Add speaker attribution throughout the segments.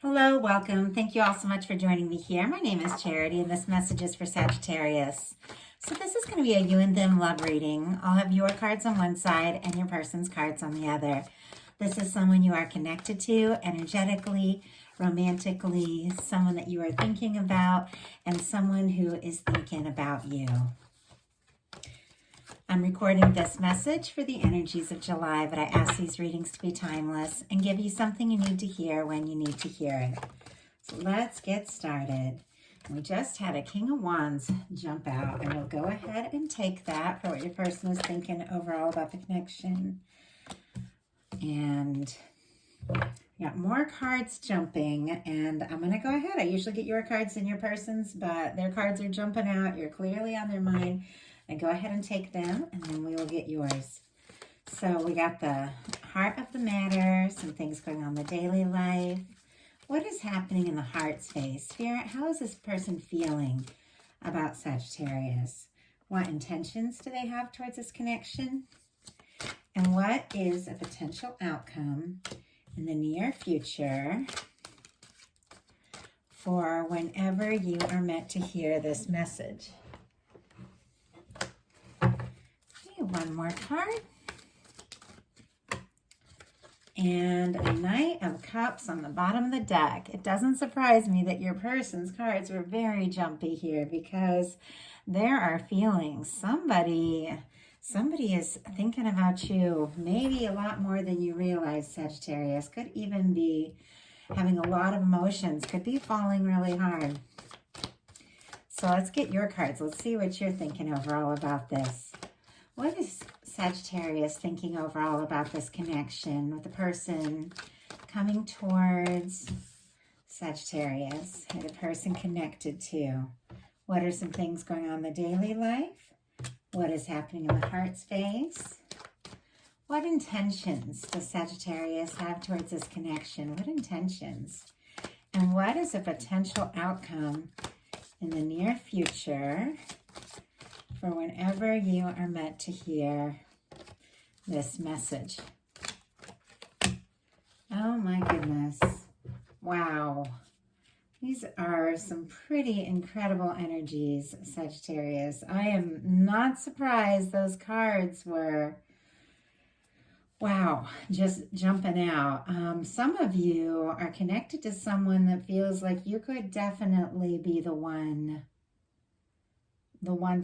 Speaker 1: Hello, welcome. Thank you all so much for joining me here. My name is Charity, and this message is for Sagittarius. So this is going to be a you and them love reading. I'll have your cards on one side and your person's cards on the other. This is someone you are connected to energetically, romantically, someone that you are thinking about, and someone who is thinking about you. I'm recording this message for the energies of July, but I ask these readings to be timeless and give you something you need to hear when you need to hear it. So let's get started. We just had a King of Wands jump out, and we'll go ahead and take that for what your person is thinking overall about the connection. And got more cards jumping, and I'm going to go ahead. I usually get your cards and your person's, but their cards are jumping out. You're clearly on their mind. And go ahead and take them, and then we will get yours. So we got the heart of the matter, some things going on in the daily life. What is happening in the heart space? Spirit, how is this person feeling about Sagittarius? What intentions do they have towards this connection? And what is a potential outcome in the near future for whenever you are meant to hear this message? One more card. And a Knight of Cups on the bottom of the deck. It doesn't surprise me that your person's cards were very jumpy here because there are feelings. Somebody is thinking about you maybe a lot more than you realize, Sagittarius. Could even be having a lot of emotions. Could be falling really hard. So let's get your cards. Let's see what you're thinking overall about this. What is Sagittarius thinking overall about this connection with the person coming towards Sagittarius, who the person connected to? What are some things going on in the daily life? What is happening in the heart space? What intentions does Sagittarius have towards this connection? What intentions? And what is a potential outcome in the near future for whenever you are meant to hear this message? Oh my goodness. Wow. These are some pretty incredible energies, Sagittarius. I am not surprised those cards were, wow, just jumping out. Some of you are connected to someone that feels like you could definitely be the one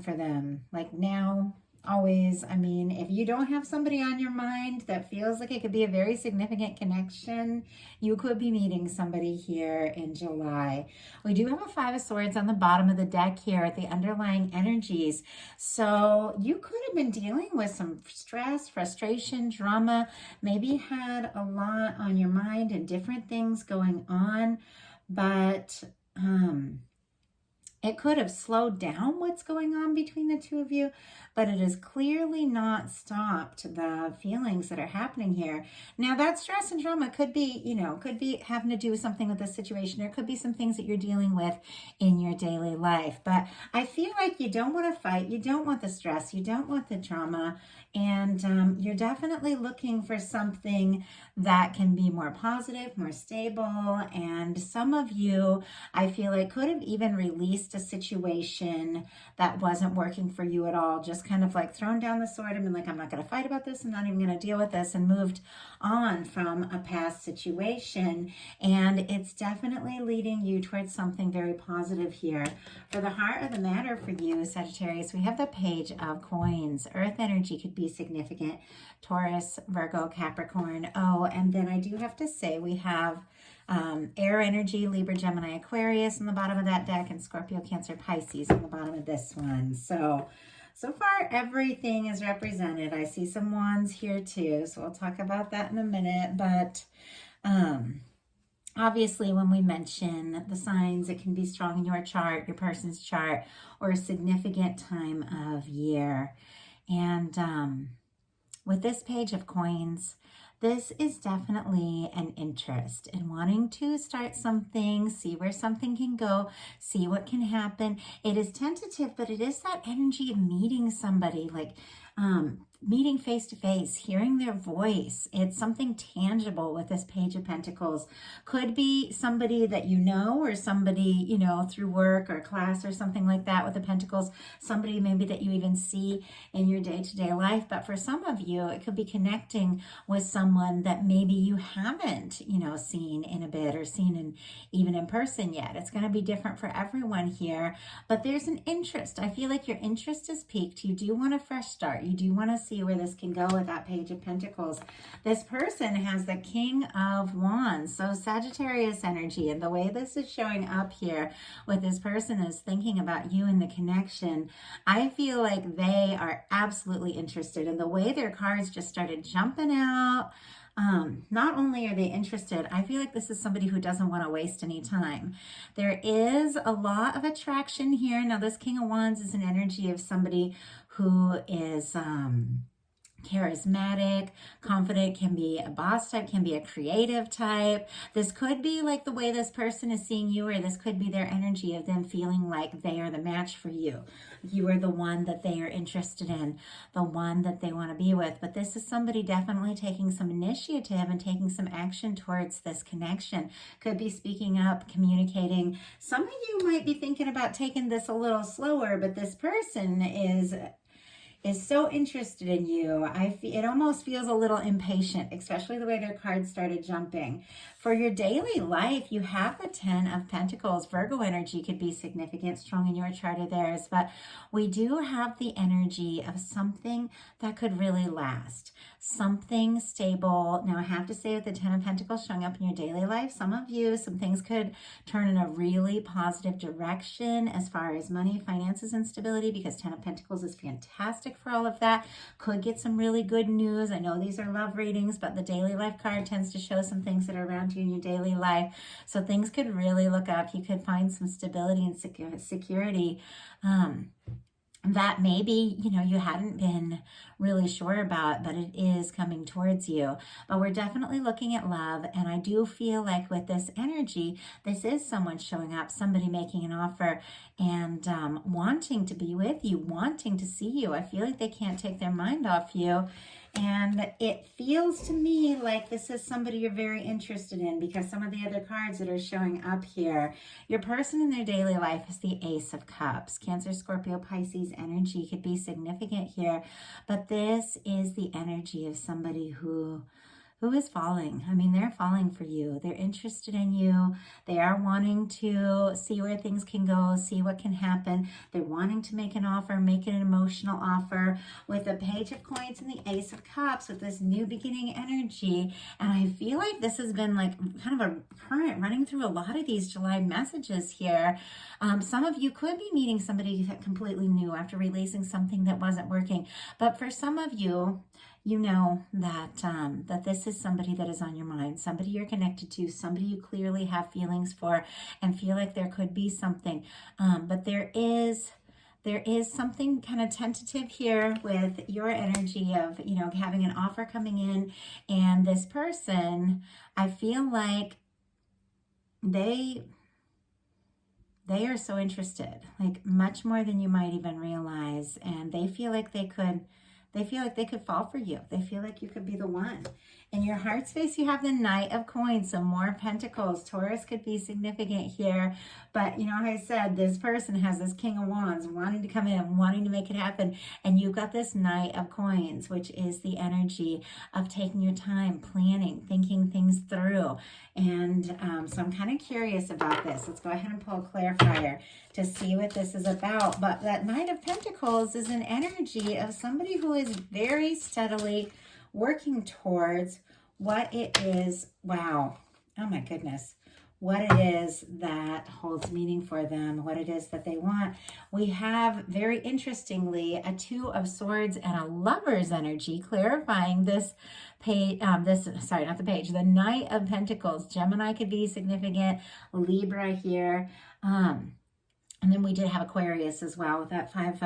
Speaker 1: for them. Like now, always. I mean, if you don't have somebody on your mind that feels like it could be a very significant connection, you could be meeting somebody here in July. We do have a Five of Swords on the bottom of the deck here at the underlying energies. So you could have been dealing with some stress, frustration, drama, maybe had a lot on your mind and different things going on, but it could have slowed down what's going on between the two of you, but it has clearly not stopped the feelings that are happening here. Now, that stress and drama could be, could be having to do with something with this situation. There could be some things that you're dealing with in your daily life. But I feel like you don't want to fight. You don't want the stress. You don't want the drama. And you're definitely looking for something that can be more positive, more stable. And some of you, I feel like, could have even released a situation that wasn't working for you at all. Just kind of like thrown down the sword and been like, I'm not going to fight about this. I'm not even going to deal with this, and moved on from a past situation. And it's definitely leading you towards something very positive here. For the heart of the matter for you, Sagittarius, we have the Page of Coins. Earth energy could be significant. Taurus, Virgo, Capricorn. Oh, and then I do have to say we have air energy, Libra, Gemini, Aquarius on the bottom of that deck, and Scorpio, Cancer, Pisces on the bottom of this one. So far everything is represented. I see some wands here too, so we'll talk about that in a minute. But obviously, when we mention the signs, it can be strong in your chart, your person's chart, or a significant time of year. And with this Page of Coins, this is definitely an interest in wanting to start something, see where something can go, see what can happen. It is tentative, but it is that energy of meeting somebody, like meeting face to face, hearing their voice. It's something tangible with this Page of Pentacles. Could be somebody that you know, or somebody, you know, through work or class or something like that with the Pentacles. Somebody maybe that you even see in your day-to-day life. But for some of you, it could be connecting with someone that maybe you haven't, you know, seen in a bit or seen even in person yet. It's going to be different for everyone here. But there's an interest. I feel like your interest is peaked. You do want a fresh start. You do want to see where this can go with that Page of Pentacles. This person has the King of Wands, so Sagittarius energy, and the way this is showing up here with this person is thinking about you and the connection. I feel like they are absolutely interested, and the way their cards just started jumping out. Not only are they interested, I feel like this is somebody who doesn't want to waste any time. There is a lot of attraction here. Now, this King of Wands is an energy of somebody who is charismatic, confident, can be a boss type, can be a creative type. This could be like the way this person is seeing you, or this could be their energy of them feeling like they are the match for you. You are the one that they are interested in, the one that they want to be with. But this is somebody definitely taking some initiative and taking some action towards this connection. Could be speaking up, communicating. Some of you might be thinking about taking this a little slower, but this person is so interested in you. It almost feels a little impatient, especially the way their cards started jumping. For your daily life, you have the 10 of Pentacles. Virgo energy could be significant, strong in your chart or theirs, but we do have the energy of something that could really last, something stable. Now, I have to say, with the 10 of Pentacles showing up in your daily life, some of you, some things could turn in a really positive direction as far as money, finances, and stability, because 10 of Pentacles is fantastic for all of that. Could get some really good news. I know these are love readings, but the daily life card tends to show some things that are around you in your daily life. So things could really look up. You could find some stability and security that maybe, you know, you hadn't been really sure about, but it is coming towards you. But we're definitely looking at love, and I do feel like with this energy, this is someone showing up, somebody making an offer and wanting to be with you, wanting to see you. I feel like they can't take their mind off you. And it feels to me like this is somebody you're very interested in, because some of the other cards that are showing up here, your person in their daily life is the Ace of Cups. Cancer, Scorpio, Pisces energy could be significant here, but this is the energy of somebody who is falling. I mean, they're falling for you. They're interested in you. They are wanting to see where things can go, see what can happen. They're wanting to make an offer, make an emotional offer with the Page of Coins and the Ace of Cups with this new beginning energy. And I feel like this has been like kind of a current running through a lot of these July messages here. Some of you could be meeting somebody completely new after releasing something that wasn't working. But for some of you, you know that that this is somebody that is on your mind, somebody you're connected to, somebody you clearly have feelings for and feel like there could be something. But there is something kind of tentative here with your energy of, you know, having an offer coming in, and this person, I feel like they are so interested, like much more than you might even realize, and they feel like they could fall for you. They feel like you could be the one. In your heart space, you have the Knight of Coins, some more Pentacles. Taurus could be significant here. But, you know, like I said, this person has this King of Wands wanting to come in, wanting to make it happen. And you've got this Knight of Coins, which is the energy of taking your time, planning, thinking things through. And so I'm kind of curious about this. Let's go ahead and pull a clarifier to see what this is about. But that Knight of Pentacles is an energy of somebody who is very steadily working towards what it is, wow, oh my goodness, what it is that holds meaning for them, what it is that they want. We have, very interestingly, a Two of Swords and a Lover's energy, clarifying this page, the Knight of Pentacles. Gemini could be significant, Libra here, and then we did have Aquarius as well with that Five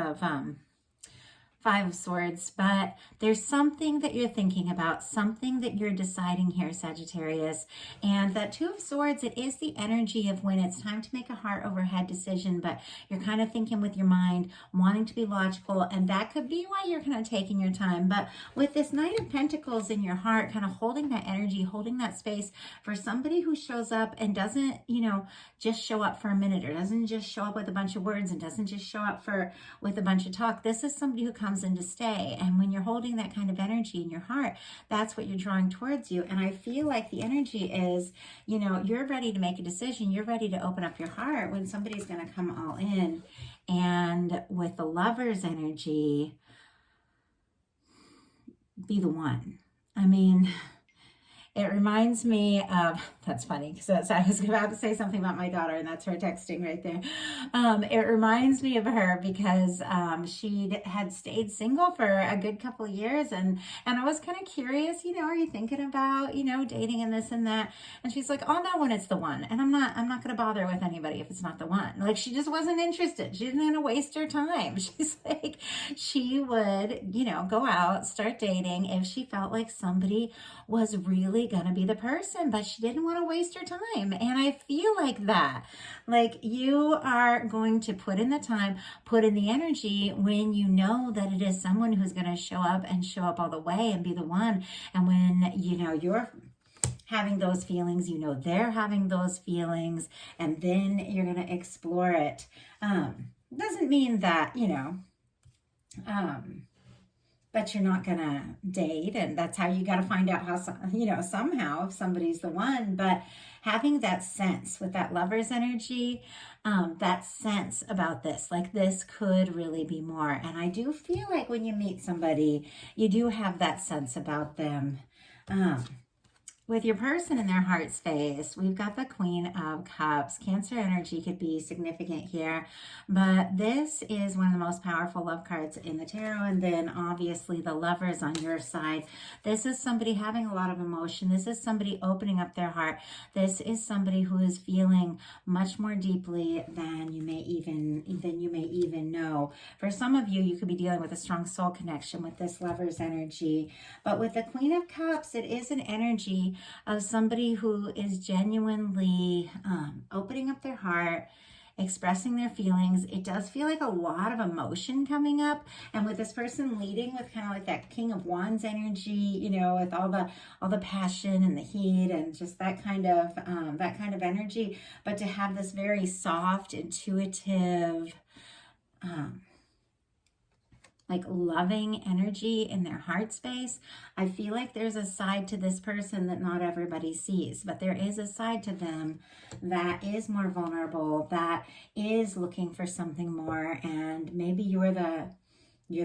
Speaker 1: Five of Swords, but there's something that you're thinking about, something that you're deciding here, Sagittarius. And that Two of Swords, it is the energy of when it's time to make a heart over head decision, but you're kind of thinking with your mind, wanting to be logical, and that could be why you're kind of taking your time. But with this Knight of Pentacles in your heart, kind of holding that energy, holding that space for somebody who shows up and doesn't, just show up for a minute, or doesn't just show up with a bunch of words, and doesn't just show up with a bunch of talk. This is somebody who comes in to stay. And when you're holding that kind of energy in your heart, that's what you're drawing towards you. And I feel like the energy is, you're ready to make a decision. You're ready to open up your heart when somebody's going to come all in. And with the Lover's energy, be the one. I mean, it reminds me of, that's funny, because I was about to say something about my daughter, and that's her texting right there. It reminds me of her because she had stayed single for a good couple of years, and I was kind of curious, are you thinking about, dating and this and that? And she's like, I'll know when it's the one, and I'm not going to bother with anybody if it's not the one. Like, she just wasn't interested. She didn't want to waste her time. She's like, she would, go out, start dating if she felt like somebody was really going to be the person, but she didn't want to waste her time. And I feel like that, like, you are going to put in the time, put in the energy when you know that it is someone who's going to show up and show up all the way and be the one. And when, you're having those feelings, they're having those feelings, and then you're going to explore it. Doesn't mean that, but you're not gonna date, and that's how you got to find out how, somehow if somebody's the one. But having that sense with that Lover's energy, that sense about this, like, this could really be more. And I do feel like when you meet somebody, you do have that sense about them. With your person in their heart space, we've got the Queen of Cups. Cancer energy could be significant here, but this is one of the most powerful love cards in the tarot. And then obviously the Lovers on your side. This is somebody having a lot of emotion. This is somebody opening up their heart. This is somebody who is feeling much more deeply than you may even know. For some of you, you could be dealing with a strong soul connection with this Lover's energy. But with the Queen of Cups, it is an energy of somebody who is genuinely opening up their heart, expressing their feelings. It does feel like a lot of emotion coming up, and with this person leading with kind of like that King of Wands energy, with all the passion and the heat and just that kind of energy. But to have this very soft, intuitive, like loving energy in their heart space, I feel like there's a side to this person that not everybody sees, but there is a side to them that is more vulnerable, that is looking for something more. And maybe you're the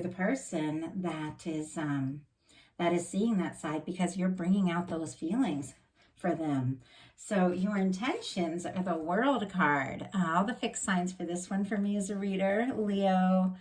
Speaker 1: person that is seeing that side because you're bringing out those feelings for them. So your intentions are the World card. All the fixed signs for this one for me as a reader: Leo,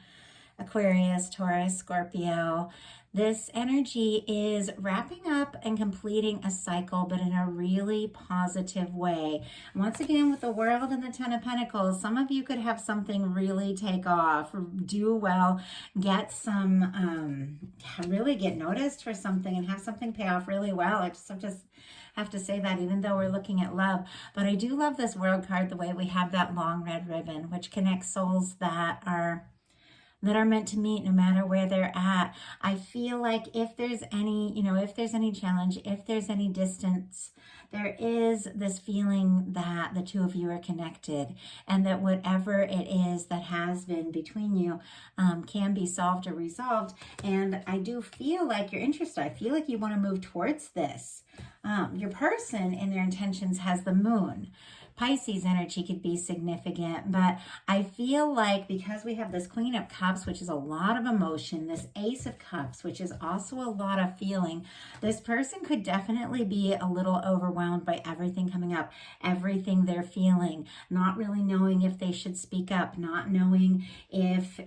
Speaker 1: Aquarius, Taurus, Scorpio. This energy is wrapping up and completing a cycle, but in a really positive way. Once again, with the World and the Ten of Pentacles, some of you could have something really take off, do well, get some, really get noticed for something and have something pay off really well. I just have to say that, even though we're looking at love. But I do love this World card, the way we have that long red ribbon, which connects souls that are meant to meet no matter where they're at. I feel like if there's any, if there's any challenge, if there's any distance, there is this feeling that the two of you are connected, and that whatever it is that has been between you can be solved or resolved. And I do feel like you're interested. I feel like you want to move towards this. Your person in their intentions has the Moon. Pisces energy could be significant, but I feel like because we have this Queen of Cups, which is a lot of emotion, this Ace of Cups, which is also a lot of feeling, this person could definitely be a little overwhelmed by everything coming up, everything they're feeling, not really knowing if they should speak up, not knowing if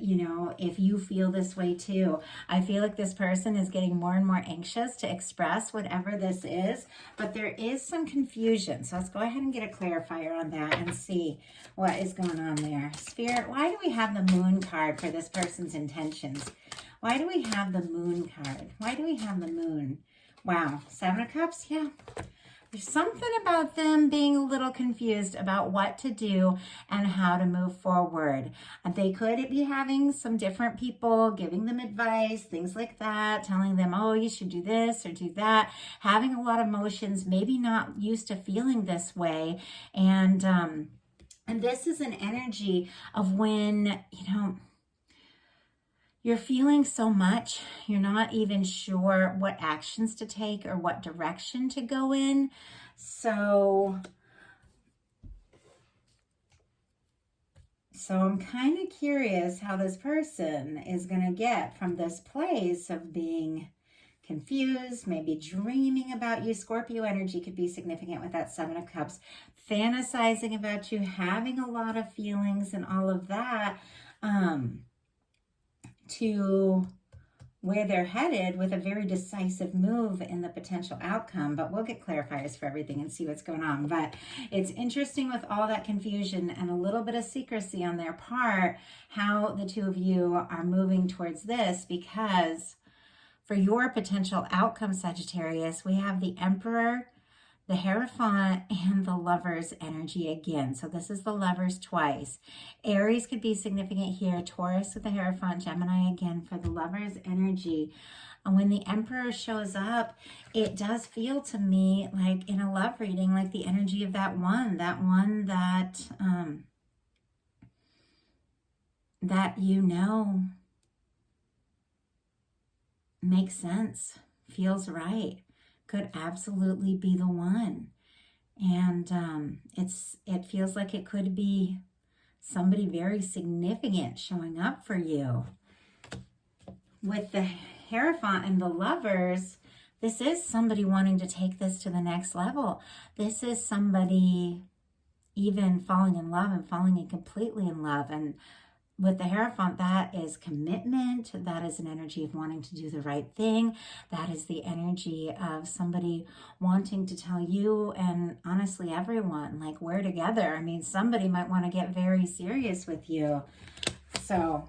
Speaker 1: you feel this way too. I feel like this person is getting more and more anxious to express whatever this is, but there is some confusion. So let's go ahead and get a clarifier on that and see what is going on there. Spirit, why do we have the Moon card for this person's intentions? Why do we have the Moon card? Why do we have the Moon? Wow, Seven of Cups, yeah. There's something about them being a little confused about what to do and how to move forward. They could be having some different people giving them advice, things like that, telling them, oh, you should do this or do that, having a lot of emotions, maybe not used to feeling this way. And this is an energy of when, you're feeling so much, you're not even sure what actions to take or what direction to go in. So I'm kind of curious how this person is going to get from this place of being confused, maybe dreaming about you. Scorpio energy could be significant with that Seven of Cups, fantasizing about you, having a lot of feelings and all of that. To where they're headed with a very decisive move in the potential outcome. But we'll get clarifiers for everything and see what's going on. But it's interesting with all that confusion and a little bit of secrecy on their part, how the two of you are moving towards this, because for your potential outcome, Sagittarius, we have the Emperor, the Hierophant, and the Lover's energy again. So this is the Lovers twice. Aries could be significant here. Taurus with the Hierophant, Gemini again for the Lover's energy. And when the Emperor shows up, it does feel to me like in a love reading, like the energy of that one that makes sense, feels right, could absolutely be the one. And it feels like it could be somebody very significant showing up for you. With the Hierophant and the Lovers, this is somebody wanting to take this to the next level. This is somebody even falling in love and falling in completely in love. And with the Hierophant, that is commitment. That is an energy of wanting to do the right thing. That is the energy of somebody wanting to tell you and honestly everyone, like, we're together. I mean, somebody might want to get very serious with you. So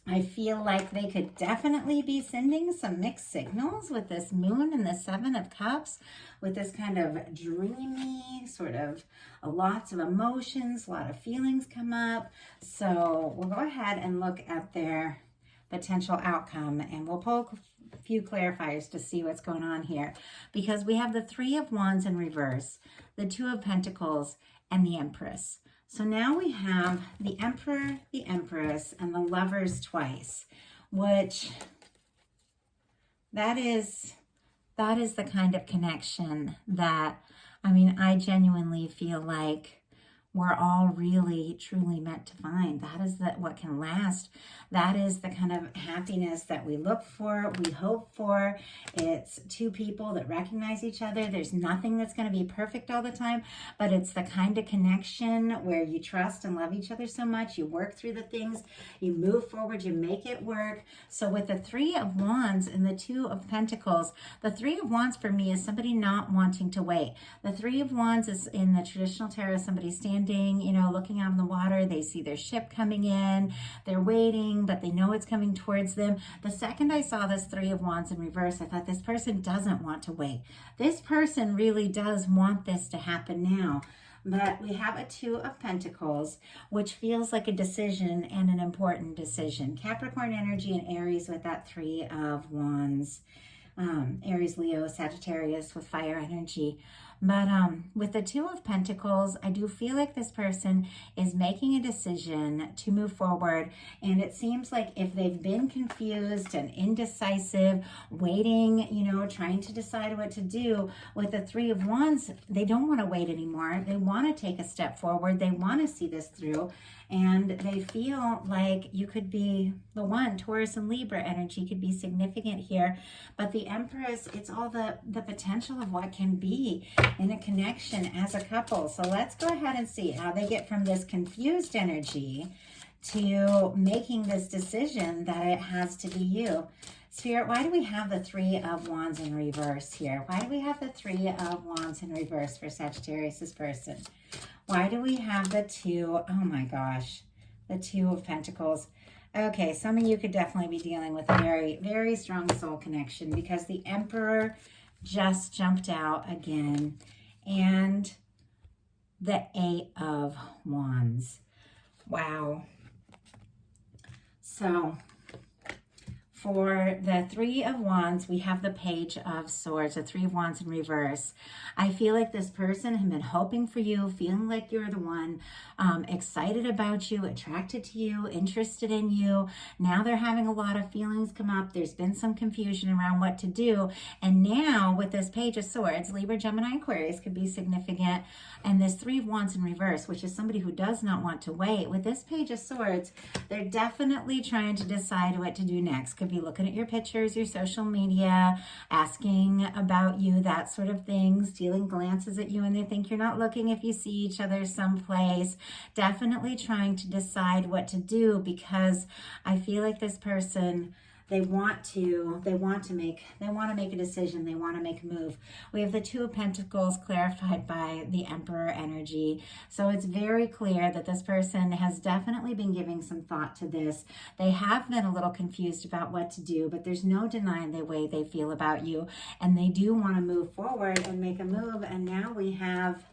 Speaker 1: I feel like they could definitely be sending some mixed signals with this Moon and the Seven of Cups, with this kind of dreamy sort of lots of emotions, a lot of feelings come up. So we'll go ahead and look at their potential outcome, and we'll pull a few clarifiers to see what's going on here, because we have the Three of Wands in reverse, the Two of Pentacles, and the Empress. So now we have the Emperor, the Empress, and the Lovers twice, which that is the kind of connection that, I mean, I genuinely feel like we're all really, truly meant to find. That is what can last. That is the kind of happiness that we look for, we hope for. It's two people that recognize each other. There's nothing that's going to be perfect all the time, but it's the kind of connection where you trust and love each other so much. You work through the things, you move forward, you make it work. So with the Three of Wands and the Two of Pentacles, the Three of Wands for me is somebody not wanting to wait. The Three of Wands is in the traditional tarot, somebody standing, looking out on the water. They see their ship coming in. They're waiting, but they know it's coming towards them. The second I saw this Three of Wands in reverse, I thought this person doesn't want to wait. This person really does want this to happen now. But we have a Two of Pentacles, which feels like a decision and an important decision. Capricorn energy and Aries with that Three of Wands. Aries, Leo, Sagittarius with fire energy. But with the Two of Pentacles, I do feel like this person is making a decision to move forward. And it seems like if they've been confused and indecisive, waiting, trying to decide what to do, with the Three of Wands, they don't want to wait anymore. They want to take a step forward. They want to see this through. And they feel like you could be the one. Taurus and Libra energy could be significant here. But the Empress, it's all the potential of what can be in a connection as a couple. So let's go ahead and see how they get from this confused energy to making this decision that it has to be you. Spirit, why do we have the Three of Wands in reverse here? Why do we have the Three of Wands in reverse for Sagittarius' person? Why do we have the Two, oh my gosh, the Two of Pentacles? Okay, some of you could definitely be dealing with a very, very strong soul connection because the Emperor just jumped out again. And the Eight of Wands. Wow. So for the Three of Wands, we have the Page of Swords, the Three of Wands in reverse. I feel like this person had been hoping for you, feeling like you're the one, excited about you, attracted to you, interested in you. Now they're having a lot of feelings come up. There's been some confusion around what to do. And now with this Page of Swords, Libra, Gemini, Aquarius could be significant. And this Three of Wands in reverse, which is somebody who does not want to wait. With this Page of Swords, they're definitely trying to decide what to do next. Could be looking at your pictures, your social media, asking about you, that sort of thing, stealing glances at you, and they think you're not looking if you see each other someplace. Definitely trying to decide what to do because I feel like this person, they want to make a decision. They want to make a move. We have the Two of Pentacles clarified by the Emperor energy. So it's very clear that this person has definitely been giving some thought to this. They have been a little confused about what to do, but there's no denying the way they feel about you. And they do want to move forward and make a move. And now we have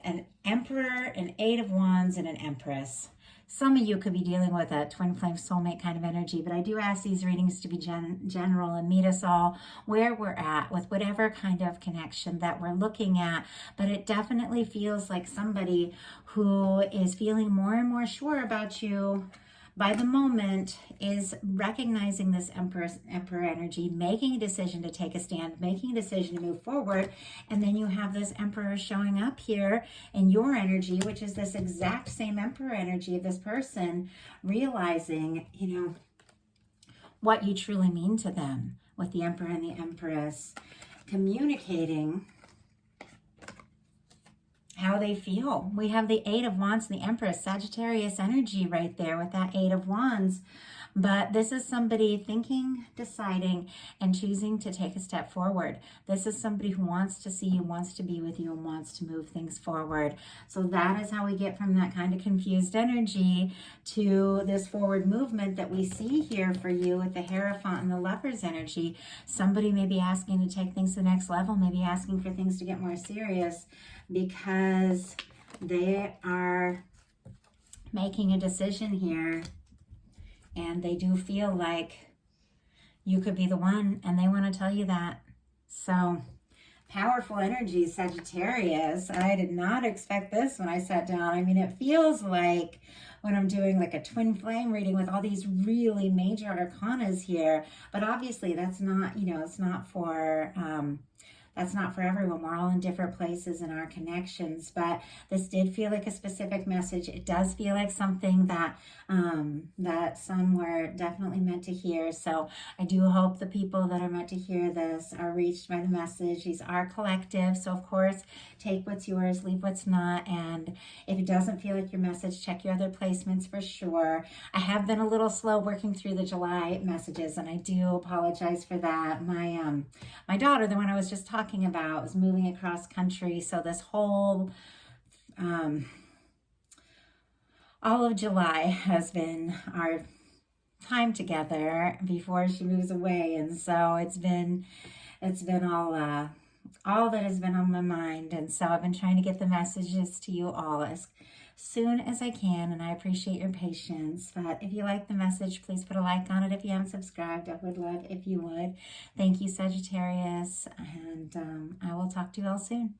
Speaker 1: an Emperor, an Eight of Wands, and an Empress. Some of you could be dealing with a twin flame soulmate kind of energy, but I do ask these readings to be general and meet us all where we're at with whatever kind of connection that we're looking at. But it definitely feels like somebody who is feeling more and more sure about you by the moment is recognizing this Emperor energy, making a decision to take a stand, making a decision to move forward. And then you have this Emperor showing up here in your energy, which is this exact same Emperor energy of this person realizing, what you truly mean to them with the Emperor and the Empress, communicating how they feel. We have the Eight of Wands and the Empress, Sagittarius energy right there with that Eight of Wands. But this is somebody thinking, deciding, and choosing to take a step forward. This is somebody who wants to see you, wants to be with you, and wants to move things forward. So that is how we get from that kind of confused energy to this forward movement that we see here for you with the Hierophant and the Lover's energy. Somebody may be asking to take things to the next level, maybe asking for things to get more serious because they are making a decision here. And they do feel like you could be the one, and they want to tell you that. So, powerful energy, Sagittarius. I did not expect this when I sat down. I mean, it feels like when I'm doing like a twin flame reading with all these really major arcanas here. But obviously that's not, it's not for... that's not for everyone. We're all in different places in our connections, but this did feel like a specific message. It does feel like something that that some were definitely meant to hear. So I do hope the people that are meant to hear this are reached by the message. These are collective, so of course, take what's yours, leave what's not, and if it doesn't feel like your message, check your other placements for sure. I have been a little slow working through the July messages, and I do apologize for that. My daughter, the one I was just talking about, was moving across country, so this whole all of July has been our time together before she moves away, and so it's been all that has been on my mind. And so I've been trying to get the messages to you all as soon as I can, and I appreciate your patience. But if you like the message, please put a like on it. If you haven't subscribed, I would love if you would. Thank you, Sagittarius, and I will talk to you all soon.